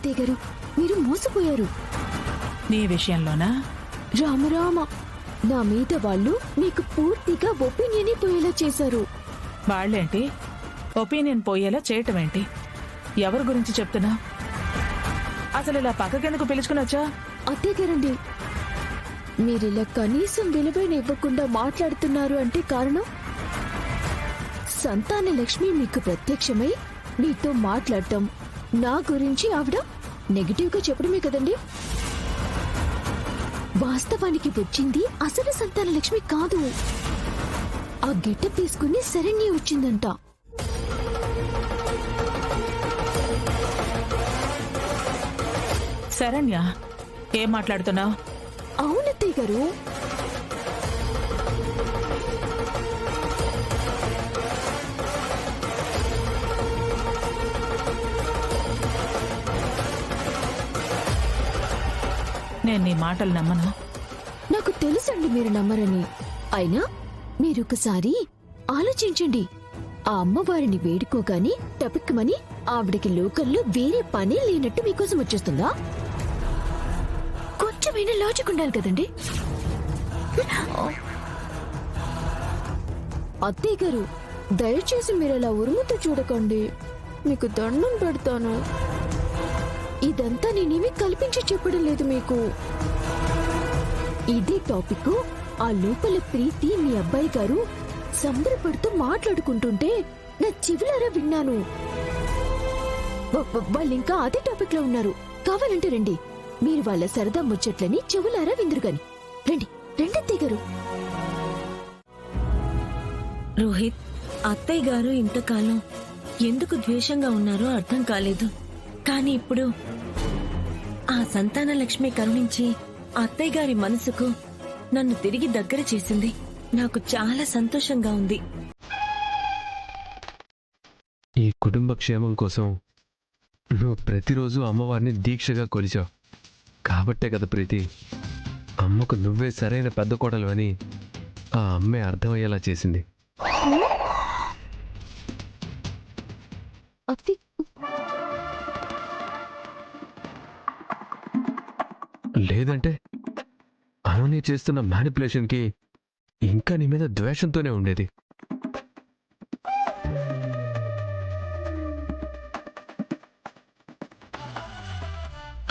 అత్తయ్య గారు, మీరు మోసపోయారు. నీ విషయంలోనా? రామరామ, నా మీద వాళ్ళు మీకు పూర్తిగా ఒపీనియన్ పోయేలా చేశారు. వాళ్ళేంటి ఒపీనియన్ పోయేలా చేయటం ఏంటి? ఎవరి గురించి చెప్తున్నా? అసలు ఇలా పక్కకెందుకు పిలుచుకునొచ్చా? అత్తయ్య గారండి, మీరిలా కనీసం విలువైన ఇవ్వకుండా మాట్లాడుతున్నారు అంటే కారణం సంతాన లక్ష్మి మీకు ప్రత్యక్షమై మీతో మాట్లాడటం, నా గురించి ఆవిడ నెగిటివ్ గా చెప్పడమే కదండి. వాస్తవానికి వచ్చింది అసలు సంతాన లక్ష్మి కాదు. ఆ గెటప్ తీసుకుని శరణ్య వచ్చిందంట. శరణ్య? ఏం మాట్లాడుతున్నావు? అవునత్తయ్య గారు, నేను నీ మాటలు నమ్మను. నాకు తెలుసండి మీరు నమ్మరని. అయినా మీరొకసారి ఆలోచించండి. ఆ అమ్మవారిని వేడుకోగాని టపిక్కమని ఆవిడకి లోకల్లో వేరే పని లేనట్టు మీకోసం వచ్చేస్తుందా? కొంచెమైనా లాజిక్ ఉండాలి కదండి. అత్తయ్య గారు, దయచేసి మీరు అలా ఉరుముతూ చూడకండి, మీకు దండం పెడతాను. ఇదంతా నేనేమీ కల్పించి చెప్పడం లేదు మీకు. ఇదే టాపిక్ ఆ లోపల ప్రీతి మీ అబ్బాయి గారు సంబరపడుతూ మాట్లాడుకుంటుంటే నా చెవులారా విన్నాను. వాళ్ళింకా అదే టాపిక్ లో ఉన్నారు. కావాలంటే రండి, మీరు వాళ్ళ సరదా ముచ్చట్లని చెవులారా విందురుగాని. రండి రండి అత్తయ్య గారు. రోహిత్, అత్తయ్య గారు ఇంతకాలం ఎందుకు ద్వేషంగా ఉన్నారో అర్థం కాలేదు. కానీ ఇప్పుడు ఆ సంతాన లక్ష్మి కరుణించి అత్తయ్య గారి మనసుకు నన్ను తిరిగి దగ్గర చేసింది. నాకు చాలా సంతోషంగా ఉంది. ఈ కుటుంబ క్షేమం కోసం నువ్వు ప్రతిరోజు అమ్మవారిని దీక్షగా కొలిచావు కాబట్టే కదా ప్రీతి, అమ్మకు నువ్వే సరైన పెద్ద కోడలు అని ఆ అమ్మే అర్థమయ్యేలా చేసింది. లేదంటే అవని చేస్తున్న మ్యానిపులేషన్కి ఇంకా నీ మీద ద్వేషంతోనే ఉండేది.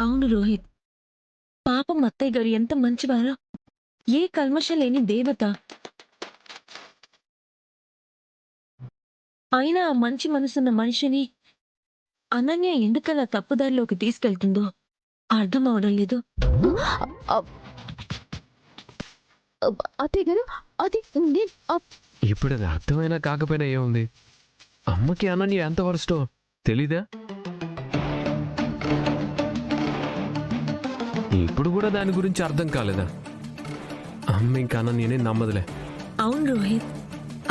అవును రోహిత్, పాపం అత్తయ్య గారు ఎంత మంచివారో, ఏ కల్మషం లేని దేవత. అయినా ఆ మంచి మనసున్న మనిషిని అనన్య ఎందుకలా తప్పుదారిలోకి తీసుకెళ్తుందో అర్థం అవడం లేదు. అత్తయ్య గారు, అది ఇప్పుడు అది అర్థమైనా కాకపోయినా ఏముంది, అమ్మకి అనన్య ఎంత వరస్టో తెలీదా? ఇప్పుడు కూడా దాని గురించి అర్థం కాలేదా? అమ్మ ఇంకా అనన్యని నమ్మదులే. అవును రోహిత్,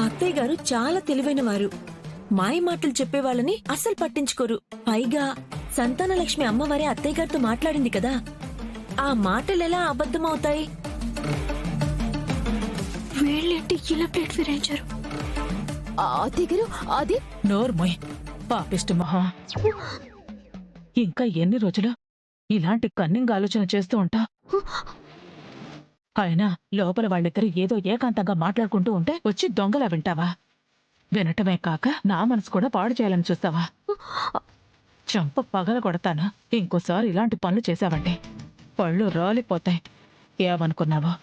అత్తయ్య గారు చాలా తెలివైన వారు. మాయ మాటలు చెప్పేవాళ్ళని అస్సలు పట్టించుకోరు. పైగా సంతాన లక్ష్మి అమ్మవారే అత్తయ్య గారితో మాట్లాడింది కదా, ఆ మాటలు ఎలా అబద్ధమవుతాయి? వీళ్ళేంటి ఇలా ప్లేట్ ఫిరాయించారు? అత్తయ్య గారు, అది నోర్మోయ్ పాపిష్టి మొహం. ఇంకా ఎన్ని రోజులు ఇలాంటి కన్నింగ్ ఆలోచన చేస్తూ ఉంటా? అయినా లోపల వాళ్ళిద్దరు ఏదో ఏకాంతంగా మాట్లాడుకుంటూ ఉంటే వచ్చి దొంగలా వింటావా? వినటమే కాక నా మనసు కూడా పాడు చేయాలని చూస్తావా? చంప పగల కొడతాను. ఇంకోసారి ఇలాంటి పనులు చేశావంటే పళ్ళు రాలిపోతాయి. ఏమనుకున్నావా?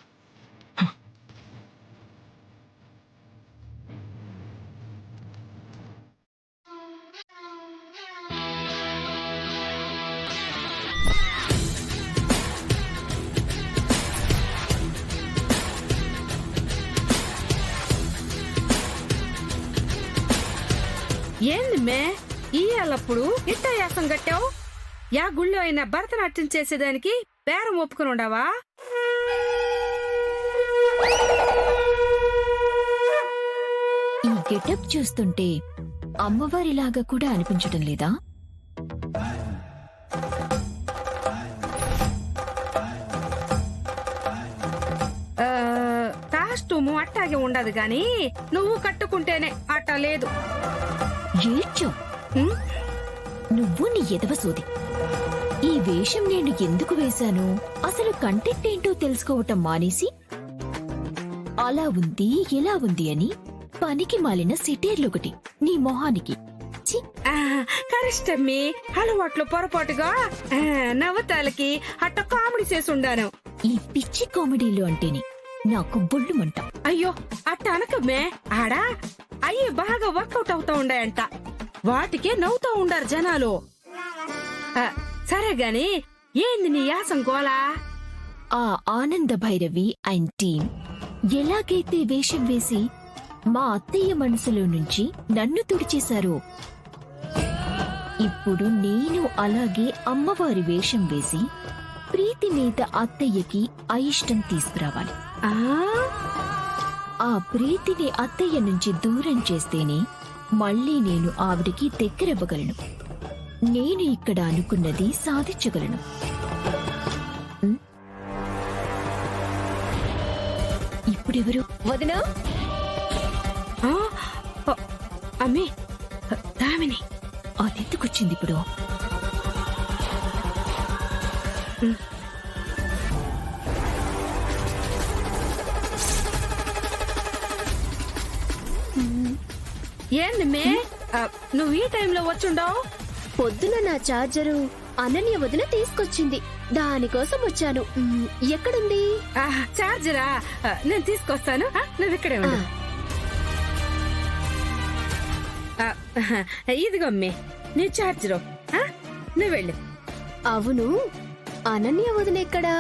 ఏంది మే ఇయ్యాలప్పుడు ఇంత యాసం కట్టావు? యా గుళ్ళో అయినా భరతనాట్యం చేసేదానికి బేరం ఒప్పుకుని ఉండవా? ఈ గెటప్ చూస్తుంటే అమ్మవారిలాగా కూడా అనిపించటం లేదా? కాస్టూము అట్టాగే ఉండదు గాని నువ్వు కట్టుకుంటేనే అట్టా లేదు. ఏడ్చో నువ్వు నీ ఎదవ సోది. ఈ వేషం నేను ఎందుకు వేశాను, అసలు కంటెంట్ ఏంటో తెలుసుకోవటం మానేసి అలా ఉంది ఇలా ఉంది అని పనికి మాలిన సిటేర్లొకటి నీ మొహానికి. ఛీ! కరిష్టమ్మి అలవాట్లు పొరపాటుగా నవ్వుతాలకి అట్ట కామెడీ చేసి ఉండాను. ఈ పిచ్చి కామెడీలు అంటేనే నాకు బొళ్ళు మంట. అయ్యో అట్ట అనకమ్మే, ఆడా అయ్యి బాగా వర్కౌట్ అవుతా ఉండాయంట, వాటికే నవ్వుతూ ఉండారు జనాలు. సరే గాని ఏంది నీ యాసం గోలా? ఆ ఆనంద భైరవి అండ్ టీం ఎలాగైతే వేషం వేసి మా అత్తయ్య మనసులో నుంచి నన్ను తుడిచేశారో, ఇప్పుడు నేను అలాగే అమ్మవారి వేషం వేసి ప్రీతి మీద అత్తయ్యకి అయిష్టం తీసుకురావాలి. ఆ ఆ ప్రీతిని అత్తయ్య నుంచి దూరం చేస్తేనే మళ్ళీ నేను ఆవిడికి దగ్గరవ్వగలను. నేను ఇక్కడ అనుకున్నది సాధించగలను. ఇప్పుడెవరు? వదినా? ఆ, అమ్మి దామిని అదెందుకొచ్చింది ఇప్పుడు? ఏంది మే, నువ్వు ఈ టైంలో వచ్చుండవు? పొద్దున నా చార్జరు అనన్య వదిన తీసుకొచ్చింది, దానికోసం వచ్చాను. ఎక్కడుంది? చార్జరా నేను తీసుకొస్తాను, నువ్వు ఇక్కడే ఉండు. ఇదిగో అమ్మే నీ చార్జరు, నువ్వు వెళ్ళు. అవును, అనన్య వదిన ఎక్కడా?